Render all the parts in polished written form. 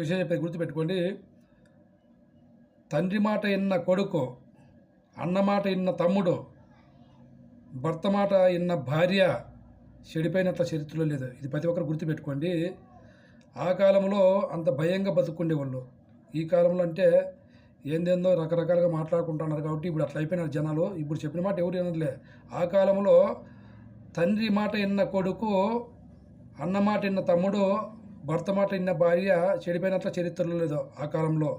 విషయం చెప్పేది గుర్తుపెట్టుకోండి. తండ్రి మాట విన్న కొడుకు, అన్న మాట విన్న తమ్ముడు, భర్త మాట విన్న భార్య చెడిపోయినట్ల చరిత్రలో లేదు. ఇది ప్రతి ఒక్కరు గుర్తుపెట్టుకోండి. ఆ కాలంలో అంత భయంగా బతుకుండేవాళ్ళు. ఈ కాలంలో అంటే ఏందేందో రకరకాలుగా మాట్లాడుకుంటున్నారు కాబట్టి ఇప్పుడు అట్లా అయిపోయినారు జనాలు. ఇప్పుడు చెప్పిన మాట ఎవరు వినట్లే. ఆ కాలంలో తండ్రి మాట విన్న కొడుకు, అన్న మాట విన్న తమ్ముడు, భర్త మాట విన్న భార్య చెడిపోయినట్ల చరిత్రలో లేదు ఆ కాలంలో.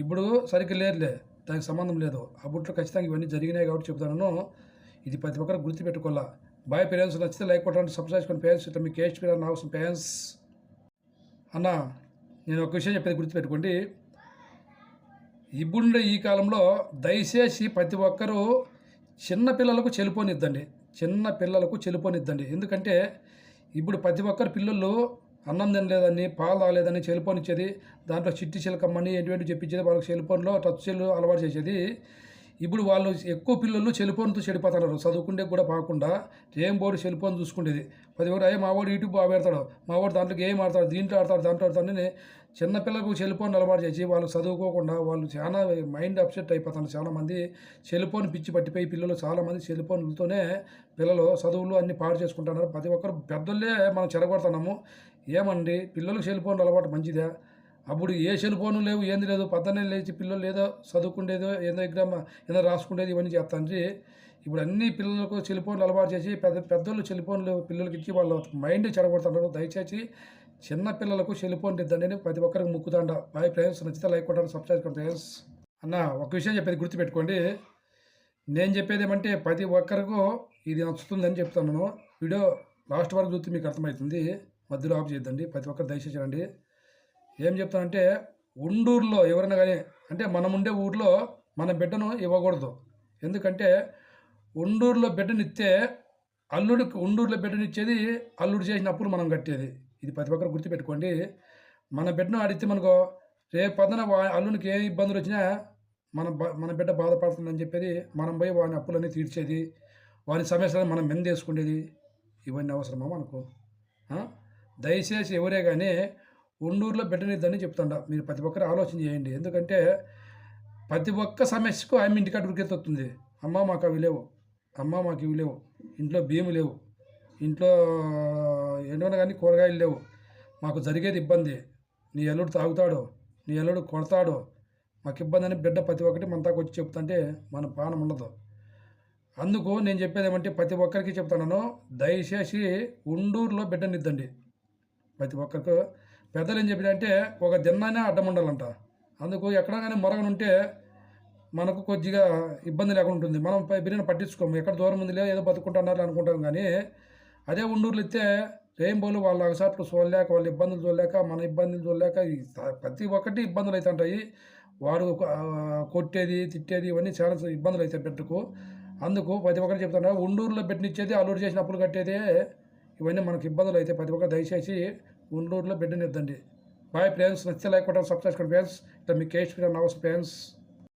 ఇప్పుడు సరిగ్గా లేదులే, దానికి సంబంధం లేదు. అప్పట్లో ఖచ్చితంగా ఇవన్నీ జరిగినాయి కాబట్టి చెప్తాను. ఇది ప్రతి ఒక్కరు గుర్తుపెట్టుకోవాలా. బాయ్ పేరెంట్స్, నచ్చితే లైక్ కొట్టండి, సబ్స్క్రైబ్ చేసుకోండి పేరెంట్స్. ఇట్లా మీకు కేస్ట్ నా అవసరం పేరెంట్స్. అన్న, నేను ఒక విషయం చెప్పేది గుర్తుపెట్టుకోండి. ఇప్పుడుండే ఈ కాలంలో దయచేసి ప్రతి ఒక్కరూ చిన్నపిల్లలకు చెలిపోనిద్దండి. ఎందుకంటే ఇప్పుడు ప్రతి ఒక్కరు పిల్లలు అన్నం తినలేదని, పాలు తాగలేదని చెలిపోనిచ్చేది. దాంట్లో చిట్టి చిలకమ్మని ఎటువంటి చెప్పించేది, వాళ్ళకి సెల్ఫోన్లో టచ్ సెల్ అలవాటు చేసేది. ఇప్పుడు వాళ్ళు ఎక్కువ పిల్లలు సెల్ఫోన్తో చెడిపోతున్నారు. చదువుకుంటే కూడా కాకుండా ఏం బోర్డు సెల్ఫోన్ చూసుకునేది. ప్రతి ఒక్కరు అయ్యే మావాడు యూట్యూబ్ బాగా పెడతాడు, మావాడు దాంట్లో గేమ్ ఆడతాడు, దీంట్లో ఆడతాడు, దాంట్లో ఆడతాడని చిన్నపిల్లలకు సెల్ఫోన్ అలవాటు చేసి వాళ్ళు చదువుకోకుండా వాళ్ళు చాలా మైండ్ అప్సెట్ అయిపోతారు. చాలామంది సెల్ఫోన్ పిచ్చి పట్టిపోయి పిల్లలు చాలామంది సెల్ఫోన్లతోనే పిల్లలు చదువులు అన్నీ పాడు చేసుకుంటున్నారు. ప్రతి ఒక్కరు పెద్దోళ్ళే మనం చెడగొడుతున్నాము. ఏమండి, పిల్లలకు సెల్ఫోన్ అలవాటు మంచిదా? అప్పుడు ఏ సెల్ఫోను లేవు, ఏంది లేదు. పొద్దున్నే లేచి పిల్లలు ఏదో చదువుకునేదో, ఏదో ఎగ్జామ్ ఏదో రాసుకునేది, ఇవన్నీ చేస్తాండ్రి. ఇప్పుడు అన్ని పిల్లలకు సెల్ఫోన్లు అలవాటు చేసి పెద్దోళ్ళు సెల్ఫోన్లు పిల్లలకి ఇచ్చి వాళ్ళ మైండ్ చెడగొడుతున్నారు. దయచేసి చిన్న పిల్లలకు సెల్ఫోన్ ఇద్దండి ప్రతి ఒక్కరికి ముక్కుతాండ. బాయ్ ఫ్రెండ్స్, నచ్చితే లైక్ కొట్టండి, సబ్స్క్రైబ్ కొట్టండి ఫ్రెండ్స్. అన్న, ఒక విషయం చెప్పేది గుర్తుపెట్టుకోండి. నేను చెప్పేది ఏమంటే ప్రతి ఒక్కరికి ఇది నచ్చుతుందని చెప్తున్నాను. వీడియో లాస్ట్ వరకు చూస్తే మీకు అర్థమవుతుంది. మధ్యలో ఆఫ్ చేయొద్దండి. ప్రతి ఒక్కరు దయచేసి రండి. ఏం చెప్తానంటే, ఉండూరులో ఎవరైనా కానీ అంటే మనం ఉండే ఊర్లో మన బిడ్డను ఇవ్వకూడదు. ఎందుకంటే ఉండూరులో బిడ్డనిస్తే ఉండూరులో బిడ్డనిచ్చేది అల్లుడు చేసినప్పుడు మనం కట్టేది. ఇది ప్రతి ఒక్కరు గుర్తుపెట్టుకోండి. మన బిడ్డను అడిగితే మనకో రేపు పొద్దున అల్లునికి ఏ ఇబ్బందులు వచ్చినా మన బిడ్డ బాధపడుతుందని చెప్పేది మనం పోయి వాని అప్పులన్నీ తీర్చేది, వాని సమస్యలను మనం మెందేసుకునేది. ఇవన్నీ అవసరమా మనకు? దయచేసి ఎవరే కానీ ఉండూరులో బిడ్డనిద్దని చెప్తుండ. మీరు ప్రతి ఒక్కరు ఆలోచన చేయండి. ఎందుకంటే ప్రతి ఒక్క సమస్యకు ఆమె ఇంటికాడ ఉరికెత్తుంది. అమ్మ మాకు అవి లేవు, అమ్మ మాకు ఇవి లేవు, ఇంట్లో బియ్యం లేవు, ఇంట్లో ఏమైనా కానీ కూరగాయలు లేవు, మాకు జరిగేది ఇబ్బంది, నీ అల్లుడు తాగుతాడు, నీ అల్లుడు కొడతాడు, మాకు ఇబ్బంది అని బిడ్డ ప్రతి ఒక్కటి మనతాకు వచ్చి చెప్తుంటే మన పానం ఉండదు. అందుకు నేను చెప్పేది ఏమంటే ప్రతి ఒక్కరికి చెప్తున్నాను, దయచేసి ఉండూరులో బిడ్డనిద్దండి. ప్రతి ఒక్కరికి పెద్దలు ఏం చెప్పినంటే ఒక దిన్నైనా అడ్డం ఉండాలంట. అందుకు ఎక్కడ కానీ మొరగనుంటే మనకు కొద్దిగా ఇబ్బంది లేకుండా ఉంటుంది. మనం బిర్యానీ పట్టించుకోము, ఎక్కడ దూరం ఉందిలే ఏదో బతుకుంటున్నారు అనుకుంటాం. కానీ అదే ఉండూరులో ఇస్తే రెయిన్బోలు వాళ్ళ అగసాట్లు చూడలేక, వాళ్ళ ఇబ్బందులు చూడలేక, మన ఇబ్బందులు చూడలేక ప్రతి ఒక్కటి ఇబ్బందులు అవుతుంటాయి. వాడు కొట్టేది, తిట్టేది, ఇవన్నీ చాలా ఇబ్బందులు అవుతాయి బిడ్డకు. అందుకు ప్రతి ఒక్కరు చెప్తున్నా, ఉండూరులో బిడ్డనిచ్చేది అల్లుడు చేసిన అప్పులు కట్టేదే, ఇవన్నీ మనకు ఇబ్బందులు అయితే ప్రతి ఒక్కరు దయచేసి ఉండూరులో బిడ్డనిద్దండి. బాయ్ ఫ్రెండ్స్, నచ్చితే లైక్ కొట్టండి, సబ్స్క్రైబ్ చేసుకోండి ఫ్రెండ్స్. ఇట్లా మీకు కేస్ట్ అవసరం ఫ్రెండ్స్.